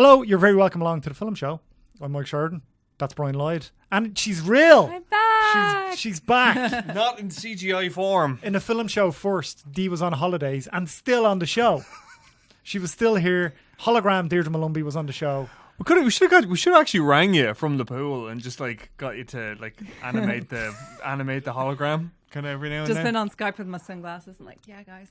Hello, you're very welcome along to the Film Show. I'm Mike Sheridan. That's Brian Lloyd. And she's real. I'm back. She's back. Not in CGI form. In the Film Show first, Dee was on holidays and still on the show. She was still here. Hologram Deirdre Malumbi was on the show. We should have actually rang you from the pool and just like got you to like animate the hologram kind of every now and Just then. been on Skype with my sunglasses and like, yeah, guys.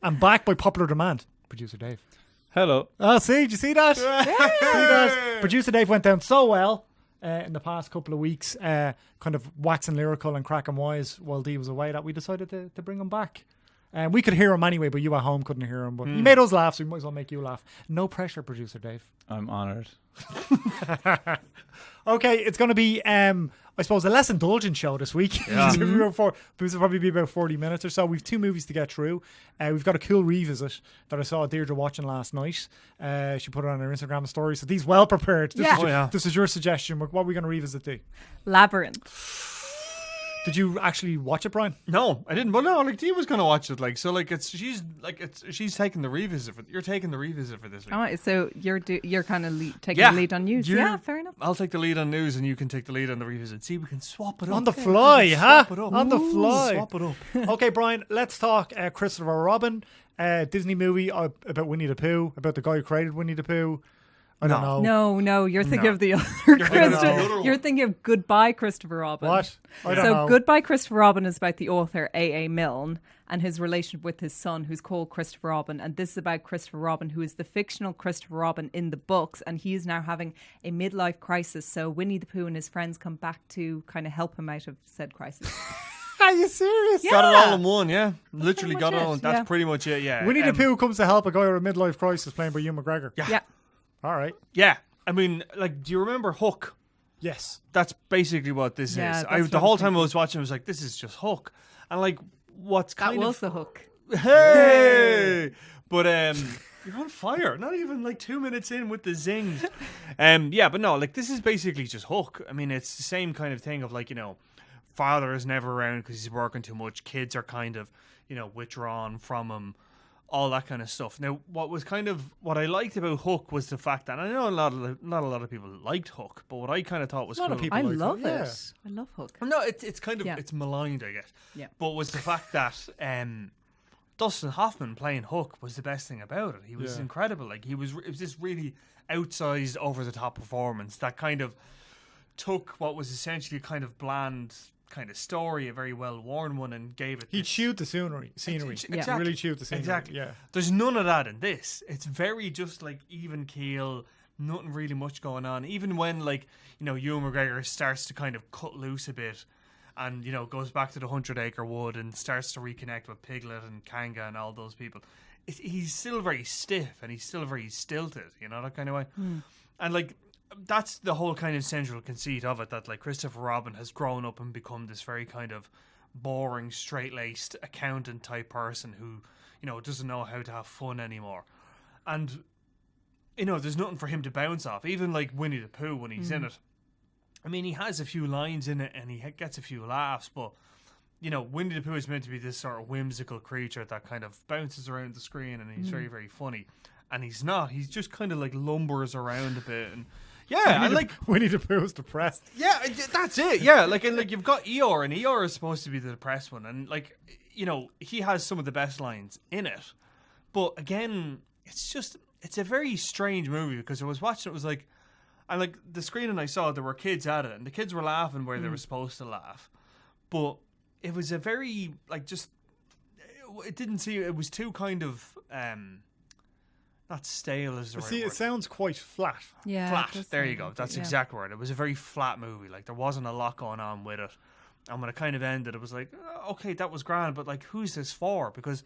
and back by popular demand. Producer Dave. Hello. Oh, see, did you see that? See that? Producer Dave went down so well in the past couple of weeks, kind of waxing lyrical and cracking wise while Dee was away, that we decided to bring him back. We could hear him anyway, but you at home couldn't hear him. But he made us laugh, so we might as well make you laugh. No pressure, Producer Dave. I'm honoured. Okay, it's going to be, I suppose, a less indulgent show this week. Yeah. This will probably be about 40 minutes or so. We've 2 movies to get through. We've got a cool revisit that I saw Deirdre watching last night. She put it on her Instagram story. So Dee's well prepared. This is your suggestion. What are we going to revisit, Dee? Labyrinth. Did you actually watch it, Brian? No, I didn't. But no, like Dee was gonna watch it. Like so, like she's taking the revisit. You're taking the revisit for this week. All right, so you're kind of taking the lead on news. Yeah, fair enough. I'll take the lead on news, and you can take the lead on the revisit. See, we can swap it up On the fly, huh? Swap it up. On the fly. Swap it up. Okay, Brian, let's talk Christopher Robin, Disney movie about Winnie the Pooh, about the guy who created Winnie the Pooh. I don't know. No, you're thinking of the other Christopher. You're thinking of Goodbye Christopher Robin. What? I don't know. Goodbye Christopher Robin is about the author A.A. Milne and his relationship with his son, who's called Christopher Robin. And this is about Christopher Robin, who is the fictional Christopher Robin in the books. And he is now having a midlife crisis. So Winnie the Pooh and his friends come back to kind of help him out of said crisis. Are you serious? Yeah. Got it all in one, yeah. Literally pretty got it much all. it, That's yeah. pretty much it, yeah. Winnie the Pooh comes to help a guy with a midlife crisis played by Hugh McGregor. Yeah. All right. Yeah. I mean, like, do you remember Hook? Yes. That's basically what this Yeah, is. that's what The I whole was time I was watching, I was like, this is just Hook. And like, what's That kind was of... the hook. Hey! But you're on fire. Not even like 2 minutes in with the zings. Yeah, but no, like this is basically just Hook. I mean, it's the same kind of thing of like, you know, father is never around because he's working too much. Kids are kind of, you know, withdrawn from him. All that kind of stuff. Now, what I liked about Hook was the fact that I know not a lot of people liked Hook, but what I kind of thought was A lot cool. of people I like love that, it. I love Hook. No, it's kind of Yeah. it's maligned, I guess. Yeah. But was the fact that Dustin Hoffman playing Hook was the best thing about it. He was incredible. Like it was this really outsized, over the top performance that kind of took what was essentially a kind of bland kind of story, a very well worn one, and gave it. He chewed the scenery. Exactly. He really chewed the scenery. Exactly. Yeah. There's none of that in this. It's very just like even keel, nothing really much going on. Even when like, you know, Ewan McGregor starts to kind of cut loose a bit and, you know, goes back to the 100-acre wood and starts to reconnect with Piglet and Kanga and all those people. He's still very stiff and he's still very stilted, you know, that kind of way. And like, that's the whole kind of central conceit of it, that like Christopher Robin has grown up and become this very kind of boring, straight-laced accountant type person who, you know, doesn't know how to have fun anymore. And, you know, there's nothing for him to bounce off. Even like Winnie the Pooh when he's in it. I mean, he has a few lines in it and he gets a few laughs, but, you know, Winnie the Pooh is meant to be this sort of whimsical creature that kind of bounces around the screen and he's very, very funny. And he's not. He's just kind of like lumbers around a bit and... Yeah, I like Winnie the Pooh is depressed. Yeah, that's it. Yeah, like and like you've got Eeyore, and Eeyore is supposed to be the depressed one, and like, you know, he has some of the best lines in it. But again, it's a very strange movie because I was watching it was like, and like the screening I saw, there were kids at it, and the kids were laughing where they were supposed to laugh, but it was a very like just it didn't seem it was too kind of not stale as the right See, word. it sounds quite flat. Yeah. Flat. There you go. That's the exact word. It was a very flat movie. Like there wasn't a lot going on with it. And when it kind of ended, it was like, okay, that was grand, but like, who's this for? Because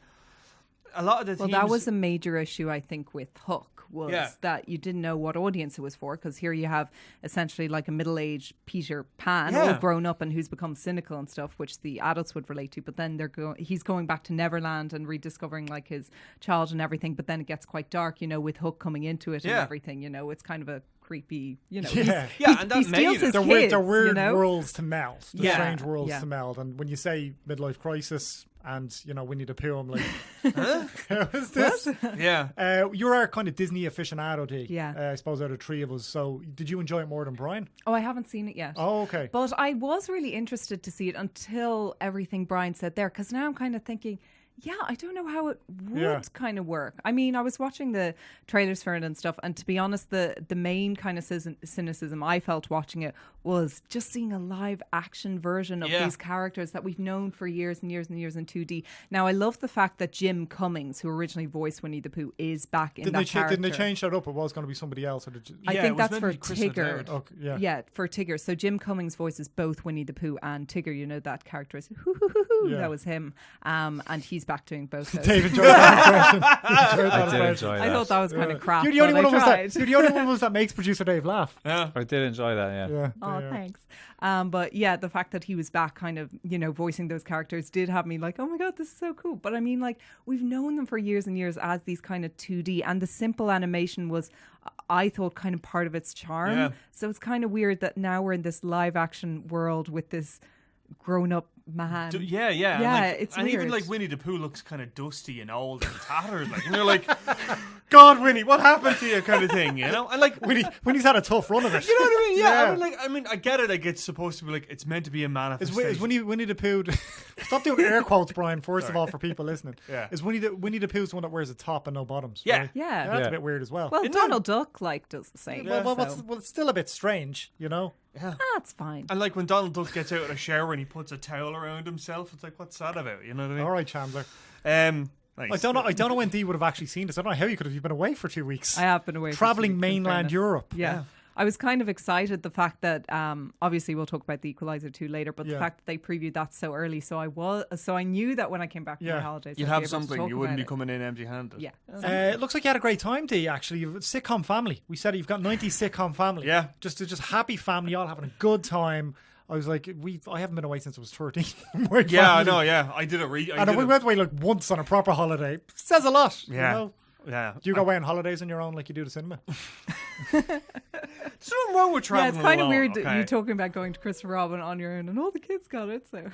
a lot of the Well, themes... that was a major issue, I think, with Hook, was that you didn't know what audience it was for, because here you have essentially like a middle-aged Peter Pan, all grown up and who's become cynical and stuff, which the adults would relate to, but then he's going back to Neverland and rediscovering like his child and everything, but then it gets quite dark, you know, with Hook coming into it and everything, you know, it's kind of a creepy, you know. And that he steals his They're kids, weird you know? worlds to meld. They're strange worlds Yeah. to meld. And when you say midlife crisis, and Winnie the Pooh. I'm like, how is this? Yeah. You're our kind of Disney aficionado, Dee. Yeah. I suppose out of three of us. So did you enjoy it more than Brian? Oh, I haven't seen it yet. Oh, okay. But I was really interested to see it until everything Brian said there, because now I'm kind of thinking, yeah, I don't know how it would kind of work. I mean, I was watching the trailers for it and stuff, and to be honest, the main kind of cynicism I felt watching it was just seeing a live action version of these characters that we've known for years and years and years in 2D. Now, I love the fact that Jim Cummings, who originally voiced Winnie the Pooh, is back in that character. Didn't they change that up? It was going to be somebody else. Or I think that's for Tigger. Okay, yeah, for Tigger. So Jim Cummings voices both Winnie the Pooh and Tigger. You know that character is that was him, and he's back doing both those. Dave enjoyed that impression. I did enjoy that. I thought that was kind of crap. You're the only one of us that makes producer Dave laugh. Yeah, I did enjoy that. Yeah. Oh, thanks. But yeah, the fact that he was back kind of, voicing those characters did have me like, oh my God, this is so cool. But I mean, like, we've known them for years and years as these kind of 2D, and the simple animation was, I thought, kind of part of its charm. Yeah. So it's kind of weird that now we're in this live action world with this grown-up man. Yeah. It's and weird. even like Winnie the Pooh looks kind of dusty and old and tattered, like, and you're like, God, Winnie, what happened to you, kind of thing, And like Winnie's had a tough run of it. You know what I mean? Yeah. I mean, I get it. Like, it's supposed to be like, it's meant to be a manifestation. Is Winnie the Pooh? Stop doing air quotes, Brian. First of all, for people listening, is Winnie the Pooh's the one that wears a top and no bottoms? Yeah. Right? Yeah. That's a bit weird as well. Well, Donald Duck does the same. Well, it's still a bit strange, Yeah. That's fine. And like when Donald Duck gets out of the shower and he puts a towel around himself, it's like, what's that about? You know what I mean? All right, Chandler. Nice. I don't know when Dee would have actually seen this. I don't know how you could have. You've been away for 2 weeks. I have been away. Traveling for 2 weeks, mainland Europe. Yeah. I was kind of excited the fact that obviously we'll talk about the Equalizer 2 later, but the fact that they previewed that so early, so I knew that when I knew that from my holidays, you'd I'd have be able to something. talk You wouldn't be about coming in empty-handed. Yeah. It looks like you had a great time, Dee. Actually, you've a sitcom family. We said you've got 90s sitcom family. Yeah. Just happy family, all having a good time. I was like, I haven't been away since I was 13. Yeah, I know. Yeah, I did it. We went away like once on a proper holiday. Says a lot. Yeah. Yeah. Do you go away on holidays on your own like you do the cinema? There's nothing wrong with traveling. Yeah, it's kind of alone, weird okay? that you talking about going to Christopher Robin on your own, and all the kids got it. So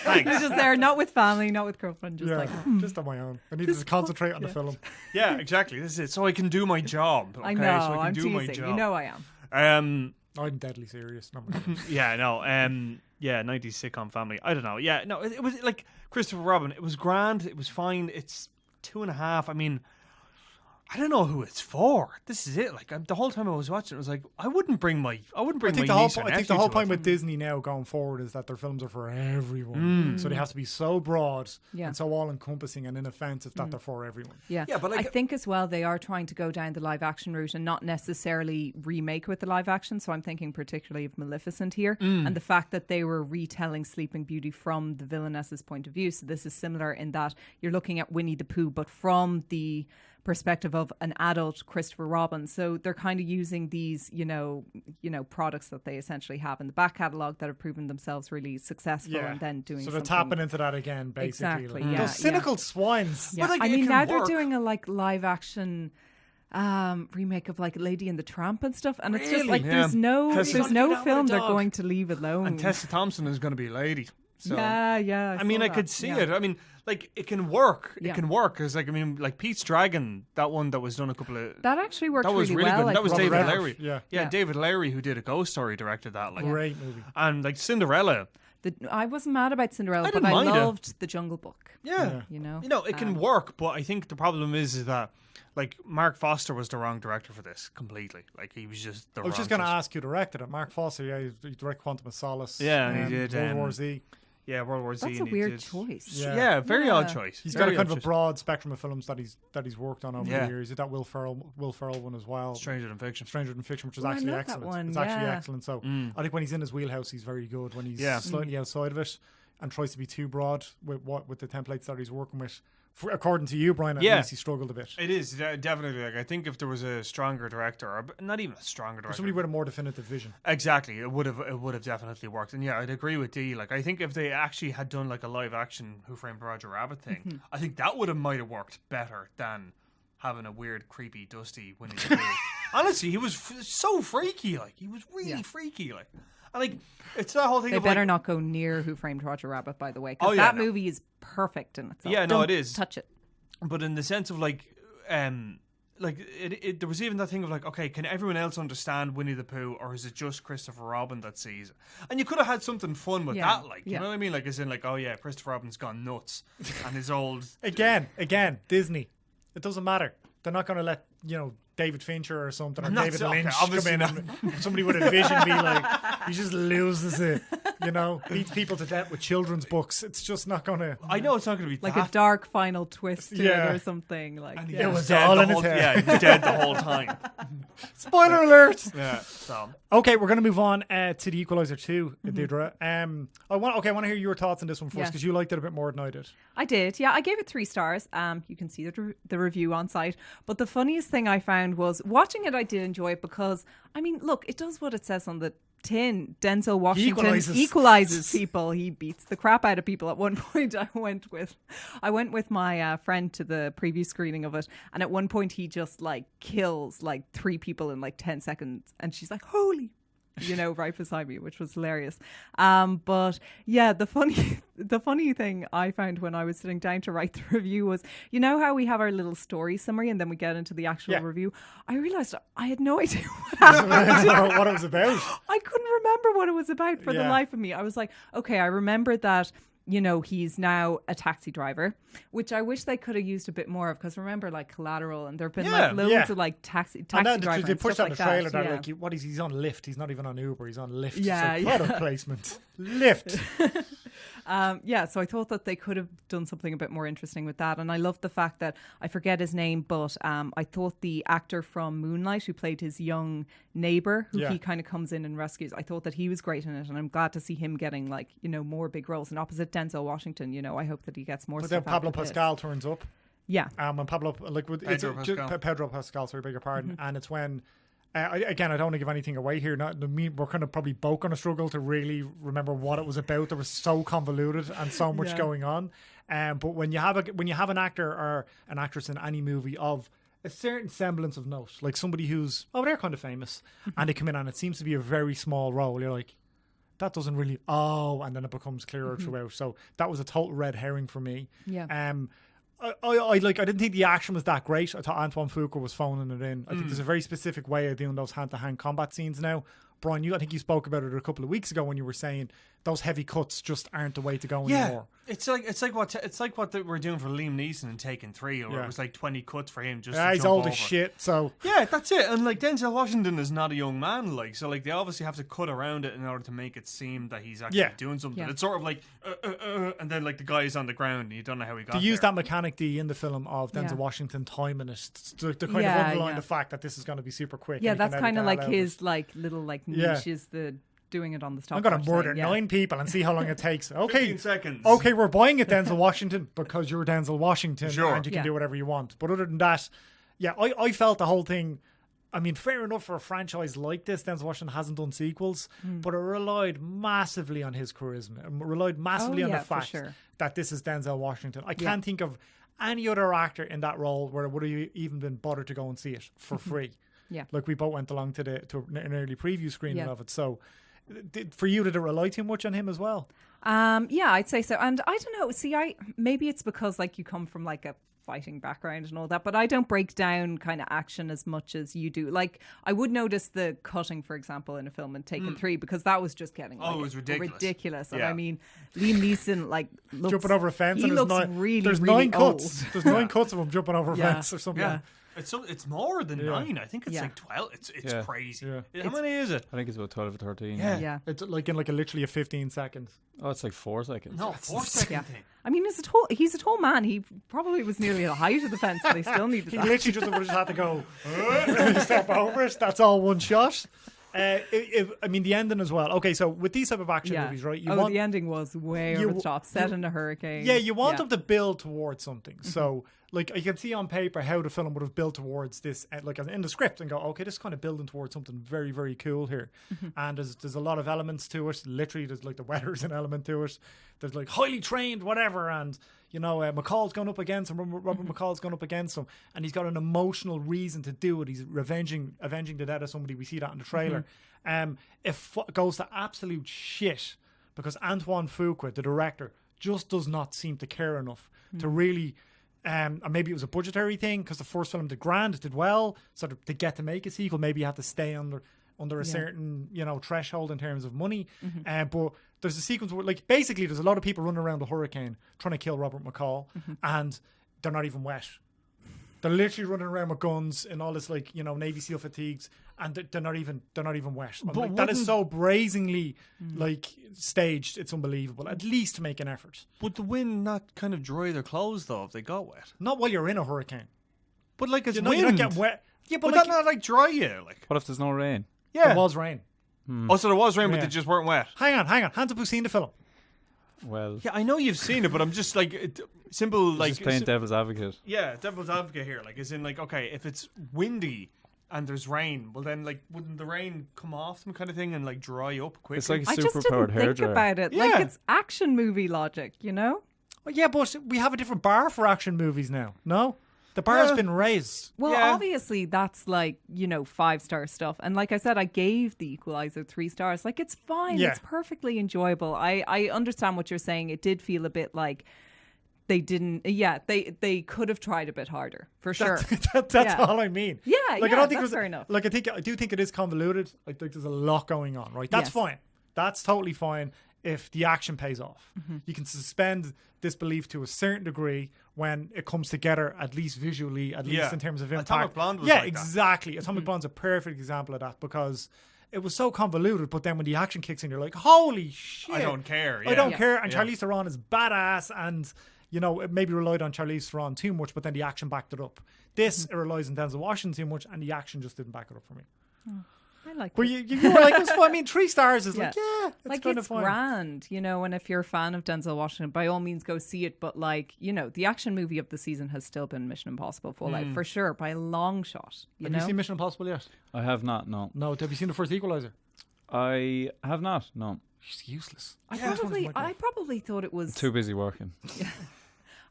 Thanks. you're just there, not with family, not with girlfriend, just like just on my own. I need to concentrate on the film. Yeah, exactly. This is it. So I can do my job. Okay? I know. So I can I'm do teasing. my job. You know I am. I'm deadly serious. No, Yeah, no. 90s sitcom family. I don't know. Yeah, no. It was like Christopher Robin. It was grand. It was fine. It's 2.5. I mean, I don't know who it's for. This is it. Like the whole time I was watching, it was like I wouldn't bring my niece or I think nephew the whole to point it. with Disney now going forward is that their films are for everyone. So they have to be so broad and so all encompassing and inoffensive that they're for everyone. Yeah, but like, I think as well they are trying to go down the live action route and not necessarily remake with the live action. So I'm thinking particularly of Maleficent here and the fact that they were retelling Sleeping Beauty from the villainess's point of view. So this is similar in that you're looking at Winnie the Pooh, but from the perspective of an adult Christopher Robin. So they're kind of using these, products that they essentially have in the back catalogue that have proven themselves really successful and then doing so they're something. tapping into that again, basically. Exactly, Like, yeah, those cynical swines. Yeah. But, like, I it mean, can now work. they're doing a live action remake of like Lady and the Tramp and stuff, and it's just Really? like Yeah. there's no Because he's gonna be down film with a they're dog. going to leave alone. And Tessa Thompson is going to be Lady. So. Yeah. I mean, saw I that. could see Yeah. it. I mean, like, it can work. Yeah. It can work. Because, like, I mean, like, Pete's Dragon, that one that was done a couple of... That actually worked That was really well. good. That was Robert David Redford. Lowry. Yeah. Yeah. David Lowry, who did A Ghost Story, directed that. Like, Great movie. And, like, Cinderella. I wasn't mad about Cinderella, I but didn't I mind it. loved The Jungle Book. Yeah. You know, It can work, but I think the problem is that, like, Mark Foster was the wrong director for this completely. Like, he was just the I was wrong just going to choice. ask who directed it. Mark Foster, he directed Quantum of Solace. Yeah, and he did, World War Z. Yeah, World War Z. That's a and he weird did- choice. Yeah, very odd choice. He's got a Very kind odd of a choice. broad spectrum of films that he's worked on over Yeah. the years. He did that Will Ferrell one as well. Stranger Than Fiction. Stranger Than Fiction, which is Oh, I actually love that excellent. one, It's actually yeah. excellent. So I think when he's in his wheelhouse, he's very good. When he's Yeah. slightly outside of it and tries to be too broad with the templates that he's working with, according to you, Brian, at least he struggled a bit. It is definitely. Like, I think if there was a stronger director, or not even a stronger director, Somebody with a more definitive vision. exactly, it would have definitely worked. And yeah, I'd agree with Dee. Like, I think if they actually had done like a live action Who Framed Roger Rabbit thing, I think that might have worked better than having a weird, creepy, dusty Winnie the Pooh. Honestly, he was so freaky. Like, he was really freaky. Like, And like, it's that whole thing. They of better like, not go near Who Framed Roger Rabbit, by the way, because that movie is perfect in itself. Yeah, no, Don't it is. touch it. But in the sense of like there was even that thing of like, okay, can everyone else understand Winnie the Pooh, or is it just Christopher Robin that sees it? And you could have had something fun with that, like, you know what I mean? Like, as in like, oh yeah, Christopher Robin's gone nuts, and his old again, Disney. It doesn't matter. They're not going to let David Fincher or something, or David Lynch come in and somebody with a vision be like, he just loses it, beats people to death with children's books. It's just not going to. I know it's not going to be like a dark final twist to it or something. Like, and it was all in his head. Yeah, he was dead the whole time. Spoiler alert. Yeah. So. Okay, we're going to move on to the Equalizer 2, Deirdre. I want to hear your thoughts on this one first, because you liked it a bit more than I did. I did, yeah. I gave it 3 stars. You can see the review on site. But the funniest thing I found was watching it. I did enjoy it because, I mean, look, it does what it says on the tin. Denzel Washington equalizes people. He beats the crap out of people. At one point, I went with my friend to the preview screening of it, and at one point he just like kills like 3 people in like 10 seconds, and she's like, "Holy!" right beside me, which was hilarious. But yeah, the funny thing I found when I was sitting down to write the review was, how we have our little story summary and then we get into the actual review. I realized I had no idea what it was about. I couldn't remember what it was about for the life of me. I was like, okay, I remember that. He's now a taxi driver, which I wish they could have used a bit more of, because remember, like Collateral, and there have been like loads of like taxi drivers. They pushed out like the trailer that. Like, what is he's on Lyft? He's not even on Uber. He's on Lyft. Yeah, it's like product placement. Lyft. So I thought that they could have done something a bit more interesting with that, and I loved the fact that I forget his name, but I thought the actor from Moonlight who played his young neighbor, who he kind of comes in and rescues, I thought that he was great in it, and I'm glad to see him getting like more big roles. And opposite Denzel Washington, I hope that he gets more. But then Pablo Pascal turns up. Yeah. When Pedro Pascal, sorry, beg your pardon, and it's when. I don't want to give anything away here. We're kind of probably both going to struggle to really remember what it was about. There was so convoluted and so much going on. But when you have an actor or an actress in any movie of a certain semblance of note, like somebody who's they're kind of famous, and they come in and it seems to be a very small role, you're like, that doesn't really and then it becomes clearer throughout. So that was a total red herring for me. Yeah. I didn't think the action was that great. I thought Antoine Fuqua was phoning it in. I think there's a very specific way of doing those hand-to-hand combat scenes now. Brian, I think you spoke about it a couple of weeks ago when you were saying those heavy cuts just aren't the way to go anymore. It's like what they were doing for Liam Neeson in Taken 3, where it was like 20 cuts for him just. Yeah, he's old as shit. So that's it. And like Denzel Washington is not a young man, like so. Like they obviously have to cut around it in order to make it seem that he's actually doing something. Yeah. It's sort of like, and then like the guy is on the ground, and you don't know how he got. To use that mechanic D in the film of Denzel Washington timing it to kind of underline the fact that this is going to be super quick. Yeah, that's kind of like his like little like niche is the. Doing it on the stop. I'm going to murder 9 people and see how long it takes. Okay, 15 seconds. Okay, we're buying it, Denzel Washington, because you're Denzel Washington and you can do whatever you want. But other than that, I felt the whole thing. I mean, fair enough for a franchise like this. Denzel Washington hasn't done sequels, but it relied massively on his charisma. It relied massively on the fact that this is Denzel Washington. I can't think of any other actor in that role where it would have even been bothered to go and see it for free. Yeah, like we both went along to an early preview screening of it. So. For you, did it rely too much on him as well? Yeah, I'd say so. And I don't know. See, maybe it's because like you come from like a fighting background and all that, but I don't break down kind of action as much as you do. Like I would notice the cutting, for example, in a film in Taken 3, because that was just getting it was ridiculous. And I mean, Liam Neeson like looks, jumping over a fence. He and looks there's really 9 cuts. There's 9 cuts of him jumping over a fence or something. Yeah. It's more than 9. I think it's like 12. It's crazy. Yeah. How many is it? I think it's about 12 or 13. Yeah. It's like in like literally a 15 seconds. Oh, it's like 4 seconds. No, 4 second thing. I mean, he's a tall man. He probably was nearly the height of the fence, and they still needed that. He literally just had to go step over it. That's all one shot. I mean, the ending as well. Okay, so with these type of action movies, right? The ending was way over the top, set in a hurricane. Yeah, you want them to build towards something. So like I can see on paper how the film would have built towards this, like in the script, and go, okay, this is kind of building towards something very, very cool here. And there's a lot of elements to it. Literally, there's like the weather's an element to it. There's like highly trained whatever, and McCall's going up against him. Robert McCall's going up against him, and he's got an emotional reason to do it. He's avenging the death of somebody. We see that in the trailer. If it goes to absolute shit because Antoine Fuqua, the director, just does not seem to care enough to really. And maybe it was a budgetary thing because the first film did grand, it did well. So to get to make a sequel, maybe you had to stay under a certain threshold in terms of money. But there's a sequence where, like, basically there's a lot of people running around the hurricane trying to kill Robert McCall, and they're not even wet. They're literally running around with guns in all this, like, Navy SEAL fatigues, and they're not even wet. Like, that is so brazenly like staged. It's unbelievable. At least to make an effort. Would the wind not kind of dry their clothes though if they got wet? Not while you're in a hurricane. But like it's You're wind. not getting wet. Yeah, but Would like, that not like dry you? Like What if there's no rain? yeah, there was rain. Oh, so there was rain, but Yeah. they just weren't wet. Hang on. Hands up, who's seen the film? Well, Yeah, I know you've seen it, but I'm just like simple, like just playing devil's advocate. yeah, devil's advocate here. Like, as in, like, okay, if it's windy and there's rain, well then, like, wouldn't the rain come off them kind of thing and like dry up quickly? It's like a I just super-powered didn't think hairdryer. about it. Yeah. Like it's action movie logic, Well, yeah, but we have a different bar for action movies now. No, the bar has been raised. Well, Yeah. obviously that's like, 5-star stuff. And like I said, I gave the Equalizer 3 stars. Like it's fine. Yeah. It's perfectly enjoyable. I understand what you're saying. It did feel a bit like they didn't. Yeah, they could have tried a bit harder for sure. That's Yeah. all I mean. Yeah, I yeah, don't think that's it was, fair enough. Like I do think it is convoluted. I think there's a lot going on. Right, that's Yes. fine. That's totally fine if the action pays off. You can suspend disbelief to a certain degree when it comes together, at least visually, at least in terms of impact. Atomic Blonde was yeah, like that. exactly. Atomic Blonde's a perfect example of that because it was so convoluted, but then when the action kicks in, you're like, holy shit. I don't care. I Yeah. don't care. And Yeah. Charlize Theron is badass, and it maybe relied on Charlize Theron too much, but then the action backed it up. This it relies on Denzel Washington too much, and the action just didn't back it up for me. I like But it. you were like, it was fun. I mean, 3 stars is like, Yeah. it's Like kind it's of fun. grand, and if you're a fan of Denzel Washington, by all means go see it. But like, the action movie of the season has still been Mission Impossible Fallout for sure, by a long shot. Have you seen Mission Impossible yet? I have not, no. No. Have you seen the first Equalizer? I have not, no. It's useless. I probably thought it was. Too busy working.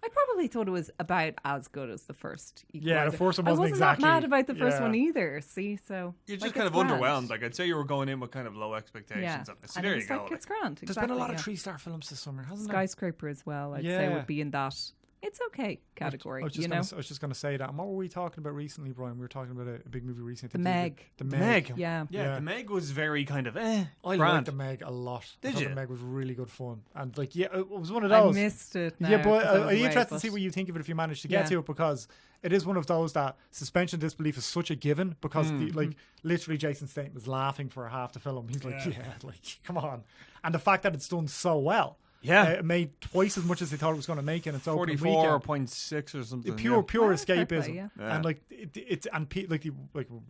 I probably thought it was about as good as the first Equalizer. Yeah, the first one I wasn't wasn't exactly- that mad about the first yeah. one either. See, so You're just like, kind it's of grand. underwhelmed. Like, I'd say you were going in with kind of low expectations. Yeah, On this. So and there it's you go. like it's grand. There's been a lot of exactly, 3-star films this summer, hasn't yeah. there? Skyscraper as well. I'd say Yeah. would be in that. It's okay category. I was just going to say that. And what were we talking about recently, Brian? We were talking about a big movie recently. The Meg. The The Meg. Meg. Yeah. Yeah, the Meg was very kind of I grand. liked the Meg a lot. I Did thought you? the Meg was really good fun. And like, yeah, it was one of I those. missed it. Now Yeah, but 'cause I was are you away, interested to but- see what you think of it if you manage to get Yeah. to it? Because it is one of those that suspension of disbelief is such a given because literally Jason Statham is laughing for half the film. He's like, yeah, like, come on. And the fact that it's done so well. Yeah. It made twice as much as they thought it was going to make in its opening weekend. 44.6 or something. Pure Oh, fair play, escapism, yeah. and like the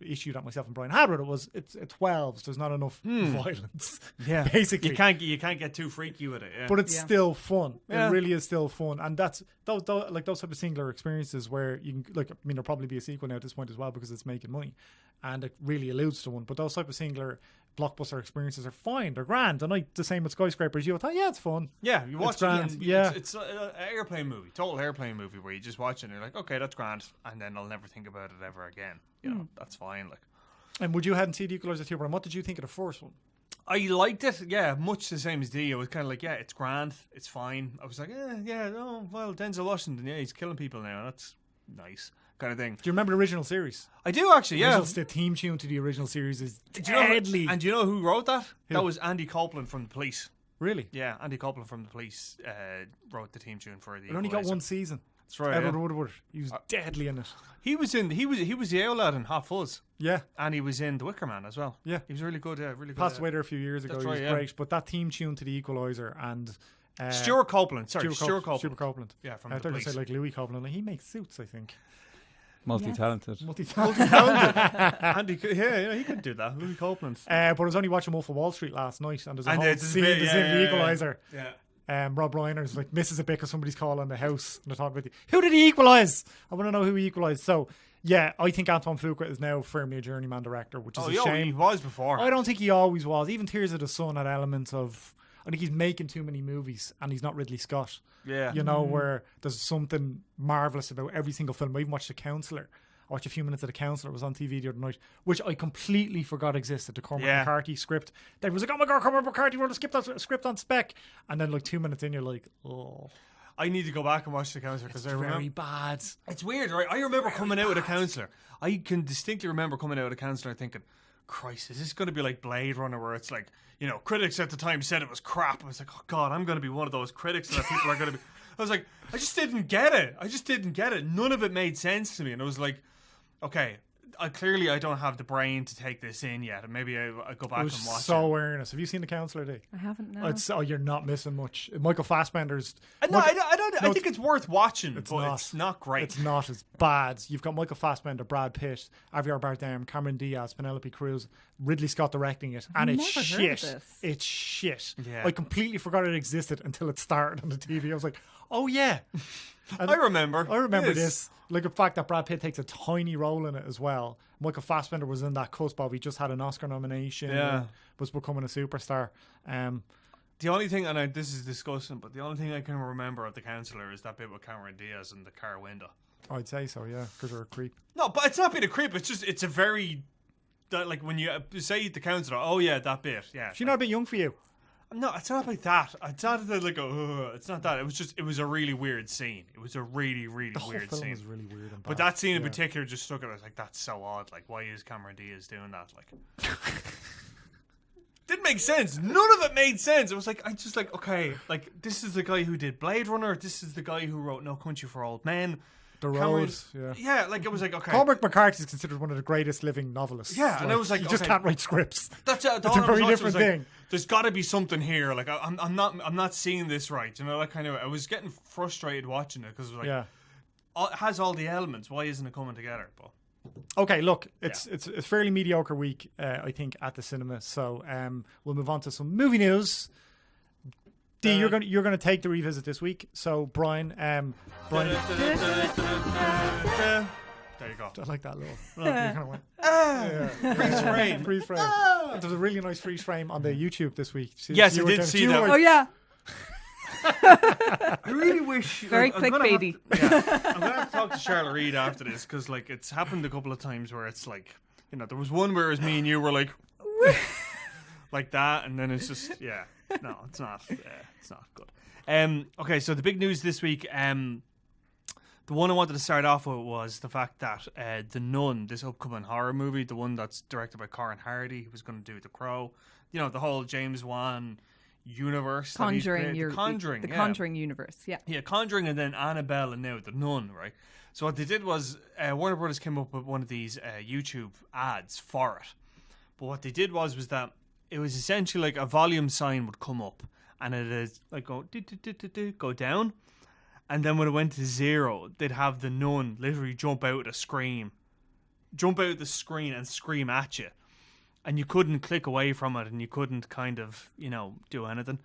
issue that myself and Brian had with it was it's a 12, so there's not enough violence. Yeah, basically, you can't get too freaky with it. Yeah. but it's Yeah. still fun. Yeah. It really is still fun, and that's those type of singular experiences where you can there'll probably be a sequel now at this point as well because it's making money, and it really alludes to one. But those type of singular blockbuster experiences are fine, they're grand. And like the same with Skyscrapers, you thought, yeah, it's fun. Yeah, you watch It's it. grand, And yeah. it's an airplane movie, total airplane movie, where you just watch it and you're like, okay, that's grand, and then I'll never think about it ever again. You know, that's fine. Like, And would you hadn't seen the Equalizer 2, Brian? What did you think of the first one? I liked it. Yeah, much the same as D. I was kind of like, yeah, it's grand, it's fine. I was like, oh well, Denzel Washington, yeah, he's killing people now. That's nice, kind of thing. Do you remember the original series? I do actually. Yeah. The theme tune to the original series is Do you know who- deadly. and do you know who wrote that? Who? That was Andy Copeland from The Police. Really? Yeah, Andy Copeland from The Police wrote the theme tune for the. It only got Equalizer. one season. That's right. Edward Yeah. Woodward. He was deadly in it. He was the owl lad in Hot Fuzz, Yeah. and he was in The Wicker Man as well. Yeah. He was really good. Yeah, really good. Passed away there a few years ago. That's He was right, yeah. great. But that theme tune to the Equalizer and Stuart Copeland. Sorry, Stuart Copeland. Stuart Copeland. Yeah, from I The thought you Police. said like Louis Copeland. Like, he makes suits, I think. Multi-talented. Andy, he could do that. Louis Copeland. But I was only watching Wolf of Wall Street last night, and there's a And whole there's a scene bit- in yeah, the yeah, Equalizer. Yeah. Rob Reiner's like misses a bit because somebody's calling the house and they're talking about who did he equalise? I want to know who he equalised. So yeah, I think Antoine Fuqua is now firmly a journeyman director, which is a shame. He was before. I don't think he always was. Even Tears of the Sun had elements of. I think he's making too many movies, and he's not Ridley Scott. Yeah, you know, where there's something marvelous about every single film. I even watched The Counselor. I watched a few minutes of The Counselor. It was on TV the other night, which I completely forgot existed. The Cormac McCarthy script. They was like, oh my god, Cormac McCarthy wrote a script on spec, and then like 2 minutes in, you're like, oh. I need to go back and watch The Counselor because I remember very bad. It's weird, right? I remember coming out with The Counselor. I can distinctly remember coming out with The Counselor and thinking, Christ, is this going to be like Blade Runner where it's like, you know, critics at the time said it was crap. I was like, oh God, I'm going to be one of those critics that people are going to be. I was like, I just didn't get it. None of it made sense to me. And I was like, okay, I don't have the brain to take this in yet. And maybe I go back and watch it. So earnest. Have you seen The Counselor, Dee? I haven't, no. You're not missing much. Michael Fassbender's... I think it's worth watching, it's not great. It's not as bad. You've got Michael Fassbender, Brad Pitt, Javier Bardem, Cameron Diaz, Penelope Cruz, Ridley Scott directing it, and it's shit. It's shit. Yeah. I completely forgot it existed until it started on the TV. I was like, oh yeah. I remember this. Like the fact that Brad Pitt takes a tiny role in it as well. Michael Fassbender was in that cusp of, he just had an Oscar nomination. Yeah. Was becoming a superstar. The only thing, and this is disgusting, but the only thing I can remember of The Counselor is that bit with Cameron Diaz in the car window. I'd say so, yeah, because you're a creep. No, but it's not being a creep. It's a very, like when you say The Counselor, oh yeah, that bit, yeah. She's not a bit young for you. No, it's not like that. It's not like it's not that. It was a really weird scene. It was a really, really weird scene. Was really weird and bad. But that scene in particular just struck it. I was like, that's so odd. Like, why is Cameron Diaz doing that? Like, didn't make sense. None of it made sense. It was like, okay, like this is the guy who did Blade Runner. This is the guy who wrote No Country for Old Men. The Road, yeah, like it was like, okay. Cormac McCarthy is considered one of the greatest living novelists. Yeah, and I was like, you just can't write scripts. That's a very different thing. There's got to be something here. Like I'm not seeing this right. You know, that kind of. I was getting frustrated watching it because like, it has all the elements. Why isn't it coming together? But okay, look, it's a fairly mediocre week, I think, at the cinema. So we'll move on to some movie news. Dee, you're gonna take the revisit this week. So Brian. There you go. I like that little. Kind of went, freeze frame. Freeze frame. There's a really nice freeze frame on the YouTube this week. Yes, I did see that. Oh yeah. I really wish. Very clickbaity. I'm gonna have to talk to Charlotte Reed after this because like it's happened a couple of times where it's like, you know, there was one where it was me and you were like, like that, and then it's just no, it's not. It's not good. Okay, so the big news this week. The one I wanted to start off with was the fact that The Nun, this upcoming horror movie, the one that's directed by Corin Hardy, who was going to do The Crow, you know, the whole James Wan universe. Conjuring. The Conjuring. The Conjuring universe, yeah. Yeah, Conjuring and then Annabelle and now The Nun, right? So what they did was Warner Brothers came up with one of these YouTube ads for it. But what they did was that it was essentially like a volume sign would come up and it is like go down. And then when it went to 0, they'd have the nun literally jump out the screen and scream at you. And you couldn't click away from it and you couldn't kind of, you know, do anything.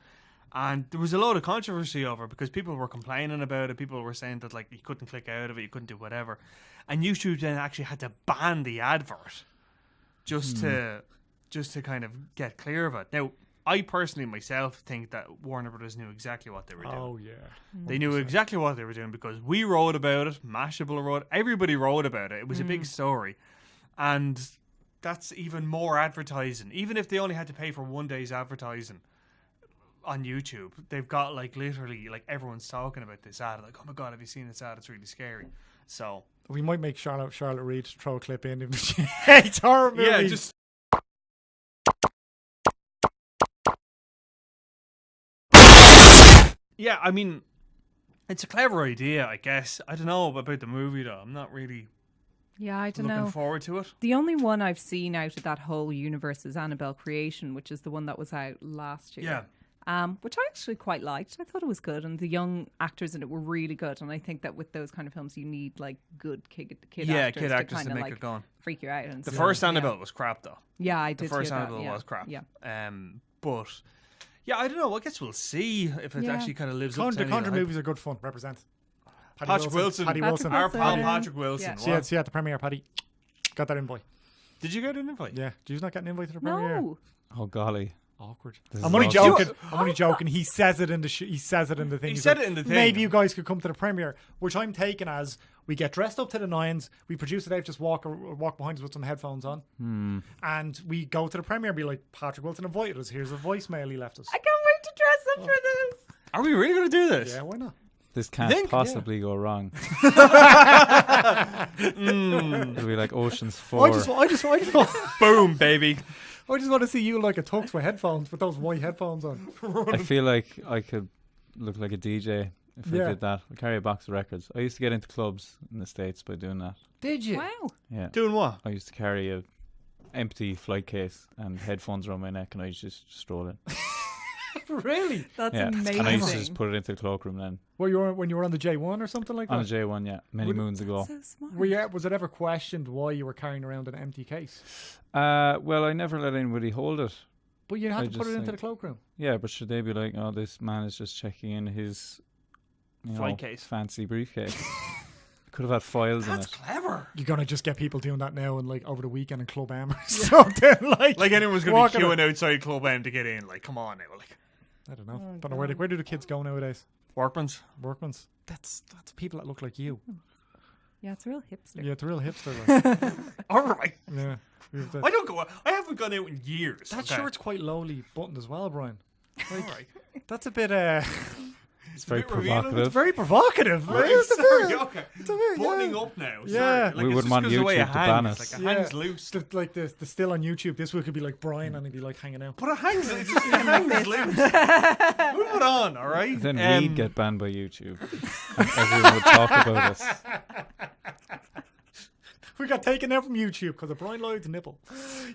And there was a lot of controversy over it because people were complaining about it. People were saying that like you couldn't click out of it, you couldn't do whatever. And YouTube then actually had to ban the advert just to kind of get clear of it. Now, I personally myself think that Warner Brothers knew exactly what they were doing. Oh, yeah. 100%. They knew exactly what they were doing because we wrote about it, Mashable wrote it, everybody wrote about it. It was a big story. And that's even more advertising. Even if they only had to pay for one day's advertising on YouTube, they've got like literally like everyone's talking about this ad. Like, oh my God, have you seen this ad? It's really scary. So we might make Charlotte Reed throw a clip in if she hates horror movies. Yeah, just... Yeah, I mean, it's a clever idea, I guess. I don't know about the movie, though. I'm not really looking forward to it. The only one I've seen out of that whole universe is Annabelle Creation, which is the one that was out last year. Yeah. Which I actually quite liked. I thought it was good, and the young actors in it were really good. And I think that with those kind of films, you need like good kid actors to make it going. Freak you out. And the first Annabelle was crap, though. Yeah, I did. The first Annabelle was crap. Yeah. But Yeah, I don't know. I guess we'll see if it actually kind of lives up to The any Conjuring of the hype. movies are good fun. Represent. Patrick Wilson. Paddy Wilson. Our Wilson. pal Patrick Wilson. Yeah. See you at the premiere, Paddy. Got that invite. Did you get an invite? Yeah. Did you not get an invite to the premiere? No. Oh golly. Awkward. This I'm is only awkward. joking. I'm only joking. He says it in the he says it in the thing. He He's said like, it in the thing. Maybe you guys could come to the premiere, which I'm taking as we get dressed up to the nines. We producer Dave just walk behind us with some headphones on, and we go to the premiere and be like, Patrick Wilson invited us. Here's a voicemail he left us. I can't wait to dress up for this. Are we really going to do this? Yeah, why not? This can't Think? possibly go wrong. It'll be like Ocean's 4. I just want Boom, baby. to see you like a tux with headphones, with those white headphones on. I feel like I could look like a DJ if I Yeah. did that. I carry a box of records. I used to get into clubs in the States by doing that. Did you? Wow. Yeah. Doing what? I used to carry a empty flight case and headphones around my neck, and I used to just stroll in. Really? That's Yeah. amazing. And I used to just put it into the cloakroom then. Well, when you were on the J1 or something like On that? the J1, yeah. Many moons ago. So smart. Was it ever questioned why you were carrying around an empty case? Well, I never let anybody hold it. But you had I to put just it into think- the cloakroom. Yeah, but should they be like, oh, this man is just checking in his Flight case. fancy briefcase? Could have had files in That's it. clever. You're gonna just get people doing that now and like over the weekend in Club M or something like. Like anyone's going to be walking queuing outside Club M to get in. Like, come on now. Like, I don't know. Don't know where do the kids go nowadays? Workman's. Workman's. That's people that look like you. Yeah, it's a real hipster. Yeah, it's a real hipster. Like. All right. Yeah. I don't go. I haven't gone out in years. That okay? shirt's quite lowly buttoned as well, Brian. All right. That's a bit. It's very bit revealing. provocative. Very provocative. Right, It's a sorry, bit- okay. it's a bit, Buttoning yeah. up now. Yeah. Sorry. Like, We it's wouldn't just want 'cause the way YouTube it to ban hangs. us. Like, it hangs loose. The still on YouTube. This week could be like Brian and he'd be like hanging out. But it hangs. It just hangs loose. Move it on, all right? Then we'd get banned by YouTube. And everyone would talk about us. We got taken out from YouTube because of Brian Lloyd's nipple.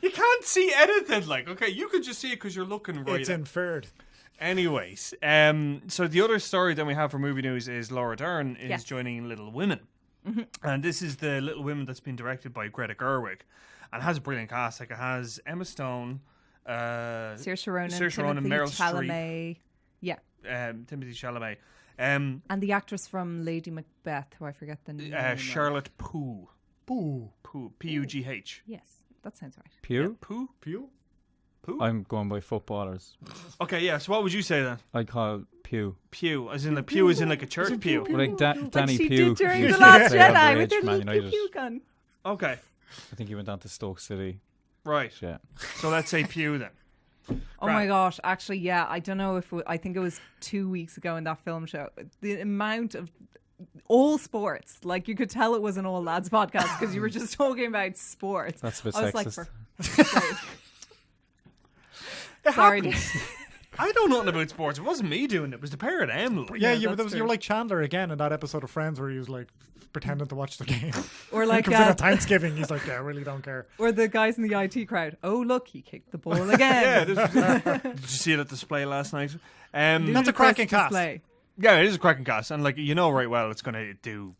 You can't see anything. Like, okay, you could just see it because you're looking right. It's inferred. Anyways, so the other story that we have for movie news is Laura Dern is Yes. joining Little Women. And this is the Little Women that's been directed by Greta Gerwig and has a brilliant cast. Like, it has Emma Stone, Saoirse Ronan, Saoirse Ronan, Timothy Meryl Streep. Chalamet. Yeah. Timothy Chalamet, And the actress from Lady Macbeth, who I forget the name of. Charlotte Pugh. Boo. Pugh. P-U-G-H. Yes, that sounds right. Pew? Pugh? Pew? Pugh? I'm going by footballers. Okay, yeah, so what would you say then? I call it Pew. Pew. As in, like, pew as in, like, a church pew. Like Danny Like she Pew. did during used The to Last play on Jedi the with her Man little United. pew gun. Okay, I think he went down to Stoke City. right. Yeah. So let's say pew then. Oh my gosh, actually, yeah, I don't know if I think it was 2 weeks ago in that film show. The amount of all sports, like you could tell it was an all lads podcast because you were just talking about sports. That's a bit I was like, sexist. sorry. I don't know nothing about sports. It wasn't me doing it. It was the pair of them. Like. Yeah, Yeah, that's you were true. like Chandler again in that episode of Friends where he was like pretending to watch the game. Or like Comes in at Thanksgiving, he's like, yeah, I really don't care. or the guys in the IT crowd. Oh look, he kicked the ball again. Yeah, did you see it at display last night? That's a Ludicrous cracking cast. display. Yeah, it is a cracking cast, and like you know right well, it's going to do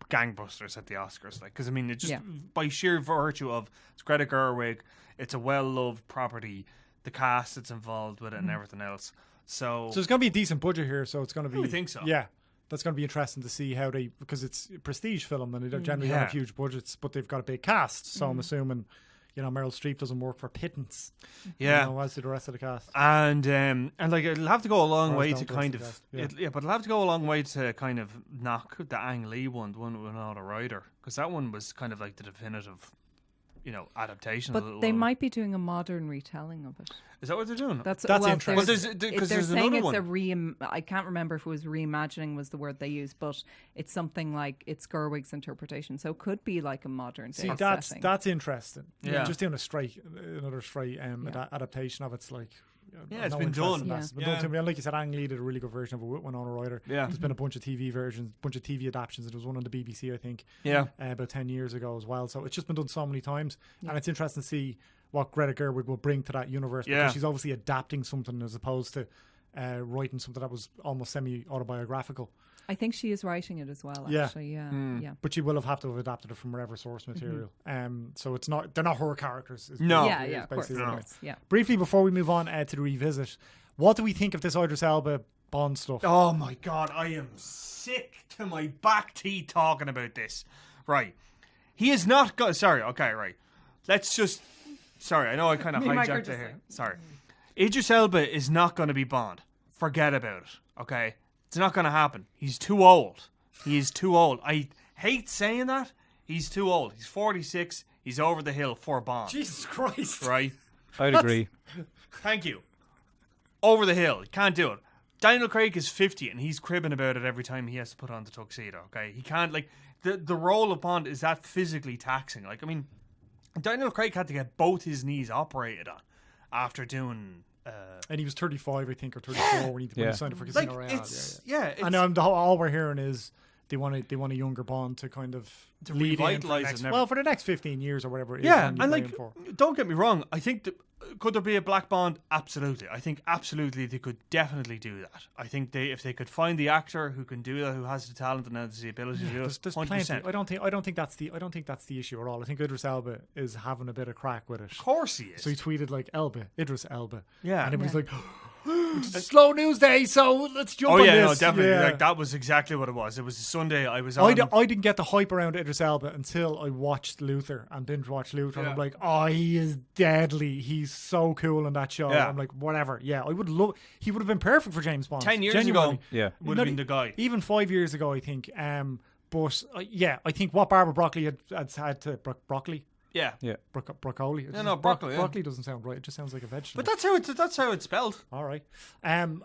gangbusters at the Oscars. Like, because I mean, it just Yeah. by sheer virtue of it's Greta Gerwig, it's a well-loved property, the cast that's involved with it, and everything else. So So there's going to be a decent budget here, so it's going to be... I think so. Yeah. That's going to be interesting to see how they... Because it's a prestige film, and they don't generally Yeah. have huge budgets, but they've got a big cast, so I'm assuming, Meryl Streep doesn't work for pittance. yeah. As do the rest of the cast. And like it'll have to go a long Or way don't to go kind to of that, yeah. But it'll have to go a long way to kind of knock the Ang Lee one without a writer, because that one was kind of like the definitive, adaptation. of But Little they Women. might be doing a modern retelling of it. Is that what they're doing? That's well, interesting. Well, there's- because they're there's saying another it's one. I can't remember if it was reimagining was the word they used, but it's something like it's Gerwig's interpretation, so it could be like a modern day See, setting. that's interesting. Yeah. Just doing another straight adaptation of it's like... Yeah, it's no been interest done. in that. Yeah. It's been done to me. And like you said, Ang Lee did a really good version of it with Winona Ryder. Yeah. There's been a bunch of TV versions, bunch of TV adaptations. There was one on the BBC, I think, Yeah. about 10 years ago as well. So it's just been done so many times. And it's interesting to see what Greta Gerwig will bring to that universe, because Yeah. she's obviously adapting something as opposed to writing something that was almost semi-autobiographical. I think she is writing it as well. Yeah. Actually, yeah. But she will have had to have adapted it from whatever source material. So they're not her characters. is No. Yeah, basically- yeah, is of course, basically of what it is. course, yeah. Briefly, before we move on to the revisit, What do we think of this Idris Elba Bond stuff? Oh my God, I am sick to my back teeth talking about this. Right. He is not going... Sorry, okay, right. Let's just... Sorry, I know I kind of hijacked it here. Sorry. Idris Elba is not going to be Bond. Forget about it, okay? It's not going to happen. He's too old. He is too old. I hate saying that. He's too old. He's 46. He's over the hill for Bond. Jesus Christ. Right? I'd agree. Thank you. Over the hill. He can't do it. Daniel Craig is 50 and he's cribbing about it every time he has to put on the tuxedo, okay? He can't, like... The role of Bond is that physically taxing. Like, I mean, Daniel Craig had to get both his knees operated on after doing... and he was 35, I think, or 34 when he signed up for Casino Royale. And all we're hearing is they want a younger Bond to kind of to lead revitalise it. Well, for the next 15 years or whatever it is. Yeah, and like, don't get me wrong. I think could there be a black Bond? Absolutely. I think absolutely they could definitely do that. I think if they could find the actor who can do that, who has the talent and has the ability to do it. There's plenty. I don't think that's the issue at all. I think Idris Elba is having a bit of crack with it. Of course he is. So he tweeted like Idris Elba. Yeah, and everybody's like, it's a slow news day, so let's jump on this. No, definitely. Yeah. Like, that was exactly what it was. It was a Sunday. I was on. I didn't get the hype around Idris Elba until I watched Luther and binge watched Luther. And I'm like, he is deadly. He's so cool in that show. Yeah. I'm like, whatever. Yeah, I would love. He would have been perfect for James Bond. 10 years ago, would have been the guy. Even 5 years ago, I think. But I think what Barbara Broccoli had to broccoli. Yeah. Broccoli. No, broccoli. Broccoli doesn't sound right. It just sounds like a vegetable. But that's how it's spelled. All right.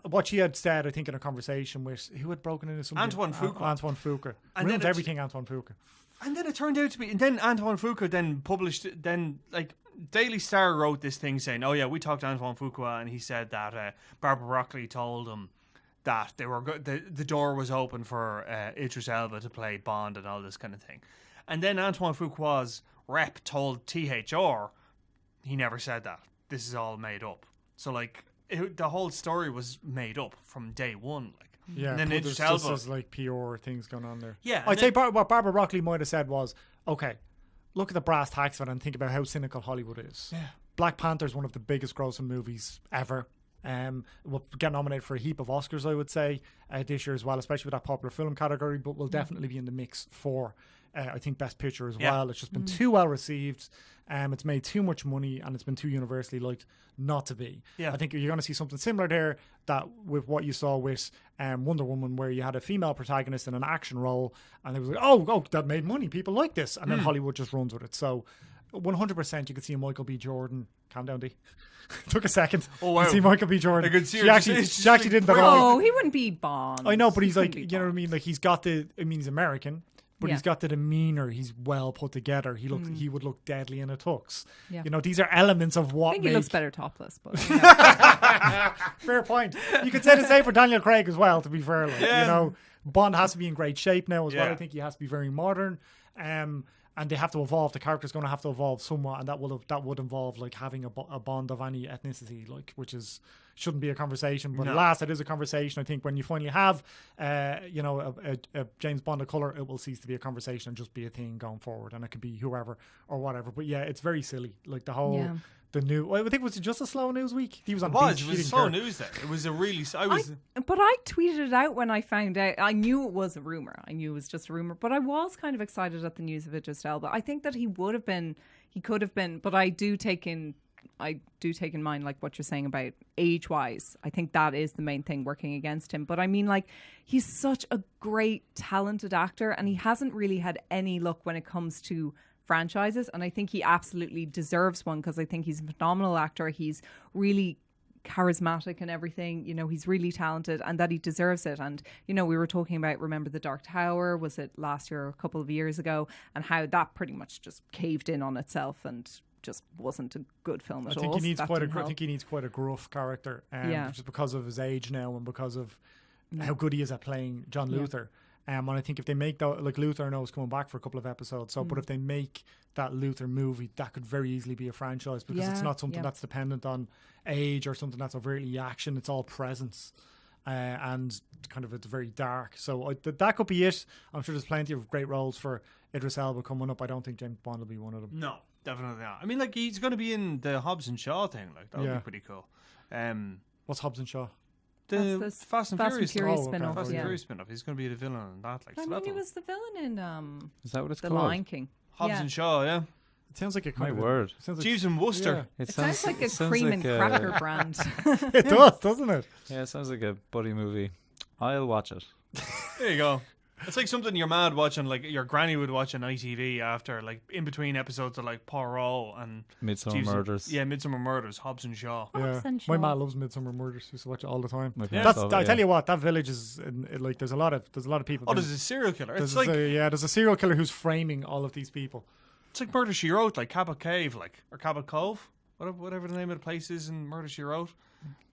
What she had said, I think, in a conversation with who had broken into something. Antoine Fuqua. Antoine Fuqua. Ruined everything, Antoine Fuqua. And then it turned out to be, and then Antoine Fuqua then published, like Daily Star wrote this thing saying, "Oh yeah, we talked to Antoine Fuqua, and he said that Barbara Broccoli told him that they were the door was open for Idris Elba to play Bond and all this kind of thing." And then Antoine Fuqua's rep told THR he never said that. This is all made up. So like the whole story was made up from day one. Like, yeah, and then Idris Elba, there's like PR things going on there. Yeah, I'd say what Barbara Broccoli might have said was, okay, look at the brass tacks of it and think about how cynical Hollywood is. Yeah, Black Panther is one of the biggest grossing movies ever. Will get nominated for a heap of Oscars, I would say, this year as well, especially with that popular film category, but will definitely be in the mix for I think Best Picture as well. It's just been too well received. It's made too much money and it's been too universally liked not to be. Yeah. I think you're going to see something similar there that with what you saw with Wonder Woman, where you had a female protagonist in an action role and it was like, oh, that made money. People like this. And then Hollywood just runs with it. So 100% you could see a Michael B. Jordan. Calm down, D. Took a second. Oh, wow. To see Michael B. Jordan. I could see she actually didn't at all. Oh, he wouldn't be Bond. I know, but he's like, you know what I mean? Like he's got he's American. But he's got the demeanor. He's well put together. He would look deadly in a tux. Yeah. You know, these are elements of what. I think he looks better topless. But fair point. You could say the same for Daniel Craig as well. To be fair, like, you know, Bond has to be in great shape now as well. I think he has to be very modern. And they have to evolve. The character's going to have to evolve somewhat, and that would involve like having a Bond of any ethnicity, like shouldn't be a conversation, but alas, it is a conversation. I think when you finally have, a James Bond of color, it will cease to be a conversation and just be a thing going forward, and it could be whoever or whatever. But yeah, it's very silly. Like the whole. Yeah. The new, I think it was just a slow news week. He was on. It was slow news then. It was a really. But I tweeted it out when I found out. I knew it was a rumor. I knew it was just a rumor. But I was kind of excited at the news of Idris Elba. I think that he could have been. But I do take in mind like what you're saying about age-wise. I think that is the main thing working against him. But I mean, like, he's such a great, talented actor, and he hasn't really had any luck when it comes to franchises, and I think he absolutely deserves one because I think he's a phenomenal actor. He's really charismatic and everything, you know, he's really talented, and that he deserves it. And you know, we were talking about, remember the Dark Tower, was it last year or a couple of years ago, and how that pretty much just caved in on itself and just wasn't a good film at all. I think he needs quite a gruff character, just because of his age now and because of how good he is at playing John Luther. And I think if they make that, like Luther, I know is coming back for a couple of episodes. So, but if they make that Luther movie, that could very easily be a franchise because it's not something that's dependent on age or something that's overtly action. It's all presence, and kind of it's very dark. So that could be it. I'm sure there's plenty of great roles for Idris Elba coming up. I don't think James Bond will be one of them. No, definitely not. I mean, like, he's going to be in the Hobbs and Shaw thing. Like, that would be pretty cool. What's Hobbs and Shaw? The That's Fast and Furious spin-off. Fast and yeah. Furious spin-off. He's going to be the villain in that. Like, I so mean, he that'll- was the villain in Is that what it's The called? Lion King. Hobbs Yeah. and Shaw, yeah. It sounds like a My kind of word. It sounds like, Jeeves and Wooster. It sounds like a cream and like cracker brand. it does, doesn't it? Yeah, it sounds like a buddy movie. I'll watch it. There you go. It's like something your mad watching, like your granny would watch on ITV after, like in between episodes of like Poirot and Midsummer Jeeves and- Murders. Yeah, Midsummer Murders, Hobbs and Shaw. Yeah. Hobbs and My Shaw. ma loves Midsummer Murders. She used to watch it all the time. My Yeah. parents That's, love it, I tell yeah. you what, that village is like there's a lot of people. Oh, there's a serial killer. there's It's like there's a serial killer who's framing all of these people. it's like Murder She Wrote, like Cabot Cave, like or Cabot Cove, whatever the name of the place is in Murder She Wrote.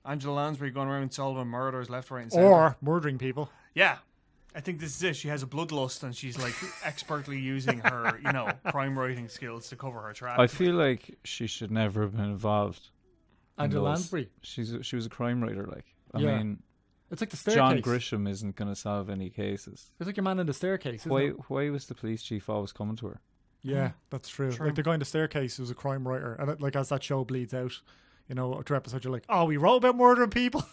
Angela Lansbury going around solving murders left, right, and centre. Or murdering people. Yeah. I think this is it. She has a bloodlust and she's like expertly using her, crime writing skills to cover her tracks. I feel like she should never have been involved. in Angela those. Lansbury. She was a crime writer. Like, I Yeah. mean, It's like the staircase. John Grisham isn't going to solve any cases. It's like your man in the staircase. Isn't Why? it? Why was the police chief always coming to her? Yeah, that's true. True. Like the guy in the staircase who's a crime writer, and like as that show bleeds out, through episodes, you're like, oh, we wrote about murdering people.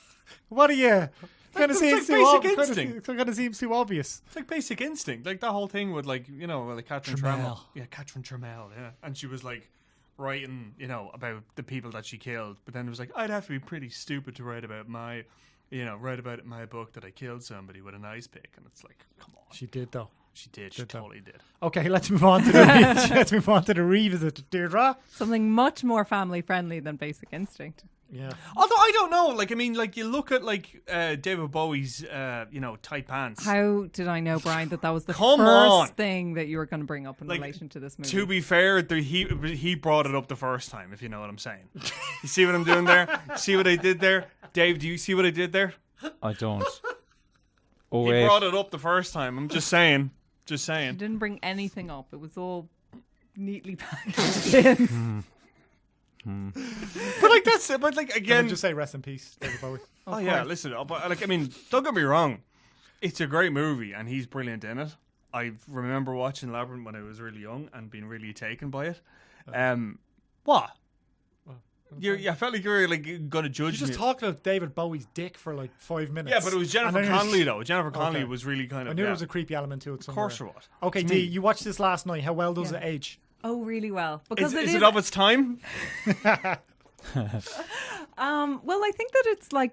What are you? Kind of That's seems like too Basic obvious. Instinct. Kind of seems too obvious. It's like Basic Instinct, like that whole thing with like Catherine Trammell. Trammell. Yeah, Catherine Trammell. Yeah, and she was like writing about the people that she killed, but then it was like I'd have to be pretty stupid to write about my book that I killed somebody with an ice pick, and it's like, come on, She did though. she did, she Did that. totally did. Okay, let's move on to the revisit, Deirdre. Something much more family friendly than Basic Instinct. Yeah. Although I don't know, like I mean, like you look at like David Bowie's tight pants. How did I know, Brian, that was the Come first on. thing that you were going to bring up in Like, relation to this movie? To be fair, he brought it up the first time, if you know what I'm saying. You see what I'm doing there? See what I did there? Dave, do you see what I did there? I don't. Oh He wait. brought it up the first time. I'm just saying. Just You saying. didn't bring anything up. It was all neatly packaged in. But like Can I again. just say rest in peace, David Bowie? Oh yeah, listen. But like I mean, don't get me wrong. It's a great movie and he's brilliant in it. I remember watching Labyrinth when I was really young and being really taken by it. What? I felt like you were like gonna You judge me. just talked about David Bowie's dick for like 5 minutes. Yeah, but it was Jennifer And then Connelly though. Jennifer Connelly Okay. was really kind of. I knew yeah. there was a creepy element to it Of somewhere. course there was. Okay, It's Dee, me. you watched this last night. How well does Yeah. it age? Oh, really well. Because Is it of its time? Well, I think that it's like,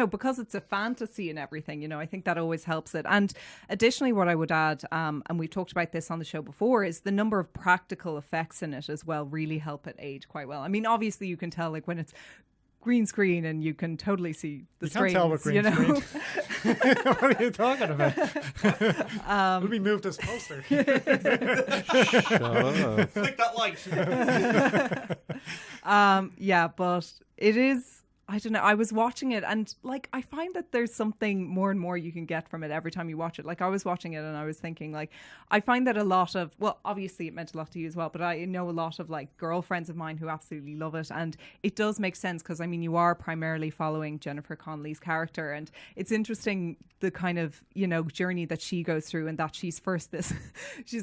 because it's a fantasy and everything, I think that always helps it. And additionally, what I would add, and we've talked about this on the show before, is the number of practical effects in it as well really help it age quite well. I mean, obviously you can tell like when it's green screen and you can totally see the You can't strings, tell with green screen. What are you talking about? Let me move this poster. Shut up. Click that like. Yeah, but it is, I don't know, I was watching it and like I find that there's something more and more you can get from it every time you watch it. Like I was watching it and I was thinking like, I find that a lot of, well, obviously it meant a lot to you as well, but I know a lot of like girlfriends of mine who absolutely love it, and it does make sense because I mean you are primarily following Jennifer Connelly's character, and it's interesting the kind of journey that she goes through, and that she's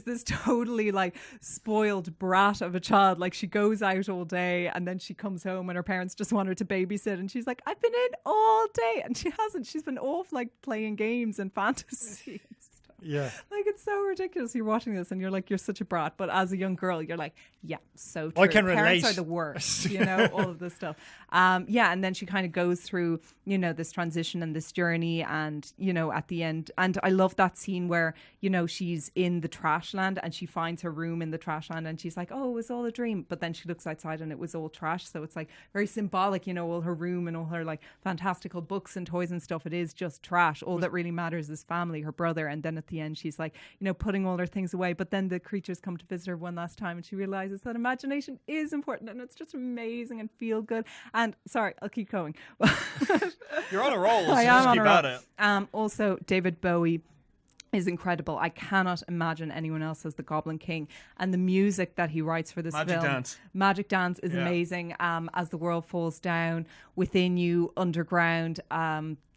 this totally like spoiled brat of a child. Like she goes out all day and then she comes home and her parents just want her to babysit, and she's like, I've been in all day, and she hasn't. She's been off like playing games and fantasy and stuff. Yeah. Like it's so ridiculous. You're watching this and you're like, you're such a brat, but as a young girl you're like, yeah, so true. I can Parents relate. are the worst, all of this stuff. And then she kind of goes through this transition and this journey, and at the end, and I love that scene where she's in the trash land and she finds her room in the trash land and she's like, oh, it was all a dream, but then she looks outside and it was all trash. So it's like very symbolic, all her room and all her like fantastical books and toys and stuff, it is just trash. All that really matters is family, her brother, and then at the end she's like putting all her things away, but then the creatures come to visit her one last time and she realizes that imagination is important, and it's just amazing and feel good. And sorry, I'll keep going. You're on a roll, so I am just on keep a roll. at it. Also, David Bowie is incredible. I cannot imagine anyone else as the Goblin King, and the music that he writes for this Magic film. Dance. Magic Dance is Yeah. amazing. As the world falls down, within you, underground.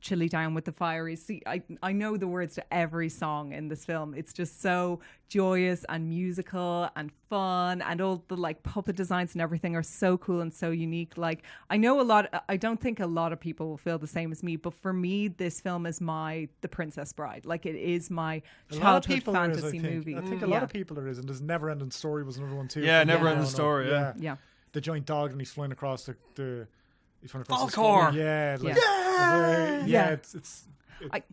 Chilly Down with the Fire is. See, I know the words to every song in this film. It's just so joyous and musical and fun, and all the like puppet designs and everything are so cool and so unique. Like, I don't think a lot of people will feel the same as me, but for me, this film is The Princess Bride. Like, it is my childhood fantasy movie. I think a lot of people there is, and there's Never Ending Story was another one too. Yeah, Never Ending Story. Yeah. The giant dog, and he's flying across the he's flying across Falcor. It's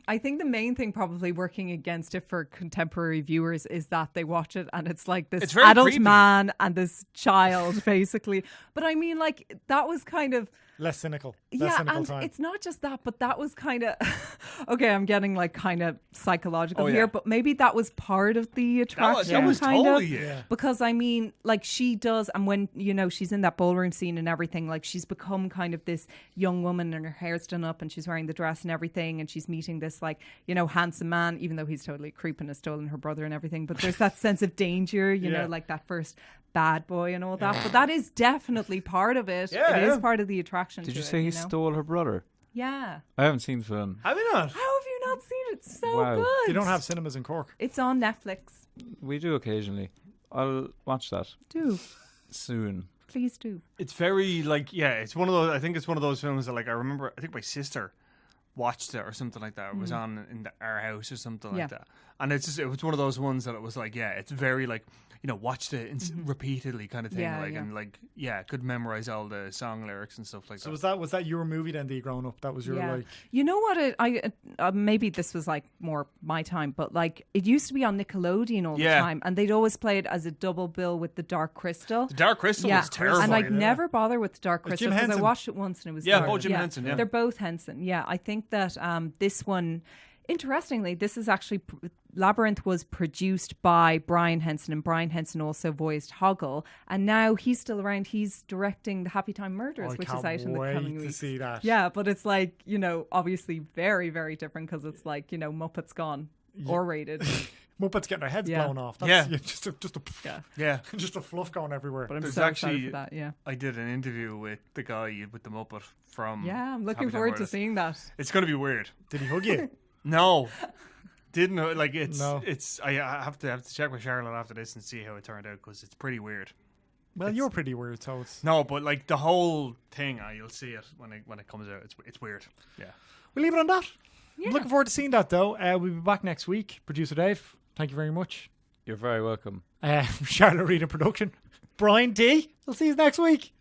I think the main thing probably working against it for contemporary viewers is that they watch it and it's like this adult creepy. man and this child basically. But I mean, like, that was kind of less cynical. And time. it's not just that, but that was kind of okay, I'm getting like kind of psychological here, but maybe that was part of the attraction. That was kind totally of, it. because I mean, like, she does, and when, you know, she's in that ballroom scene and everything, like, she's become kind of this young woman and her hair's done up and she's wearing the dress and everything, and she's meeting this, like, you know, handsome man, even though he's totally creep and has stolen her brother and everything, but there's that sense of danger, you know, like that first bad boy and all that. But that is definitely part of it. It is part of the attraction. Did you say he stole her brother? Yeah. I haven't seen the film. Have you not? How have you not seen it? It's so Wow. good. They don't have cinemas in Cork. It's on Netflix. We do occasionally. I'll watch that Do. soon. Please do. It's very like, it's one of those. I think it's one of those films that, like, I remember. I think my sister watched it or something like that. It was on in our house or something like that. And it was one of those ones that it was like, it's very like, you know, watched it repeatedly kind of thing. And like, could memorize all the song lyrics and stuff like that. So was that your movie then, growing up? That was your like. You know what? Maybe this was like more my time, but like, it used to be on Nickelodeon all the time, and they'd always play it as a double bill with The Dark Crystal. The Dark Crystal was terrifying. And I'd never bother with The Dark Crystal because I watched it once and it was both Jim Henson. They're both Henson. Yeah, I think that this one, interestingly, this is actually Labyrinth was produced by Brian Henson, and Brian Henson also voiced Hoggle, and now he's still around. He's directing The Happy Time Murders, which is out in the coming weeks. See that. Yeah, but it's like, you know, obviously very, very different because it's like, you know, Muppets gone, R-rated. Muppets getting their heads blown off. That's, just a fluff going everywhere. But I'm There's so actually, excited for that. I did an interview with the guy with the Muppet from. Yeah, I'm looking Happy Time forward to Murders. seeing that. It's going to be weird. Did he hug you? No. Didn't like it's No. it's I have to check with Charlotte after this and see how it turned out because it's pretty weird. Well, you're pretty weird, so it's. No, but like the whole thing, you'll see it when it comes out. It's weird. Yeah. We'll leave it on that. I'm looking forward to seeing that, though. We'll be back next week. Producer Dave, thank you very much. You're very welcome. Charlotte Reed in production. Brian D. We'll see you next week.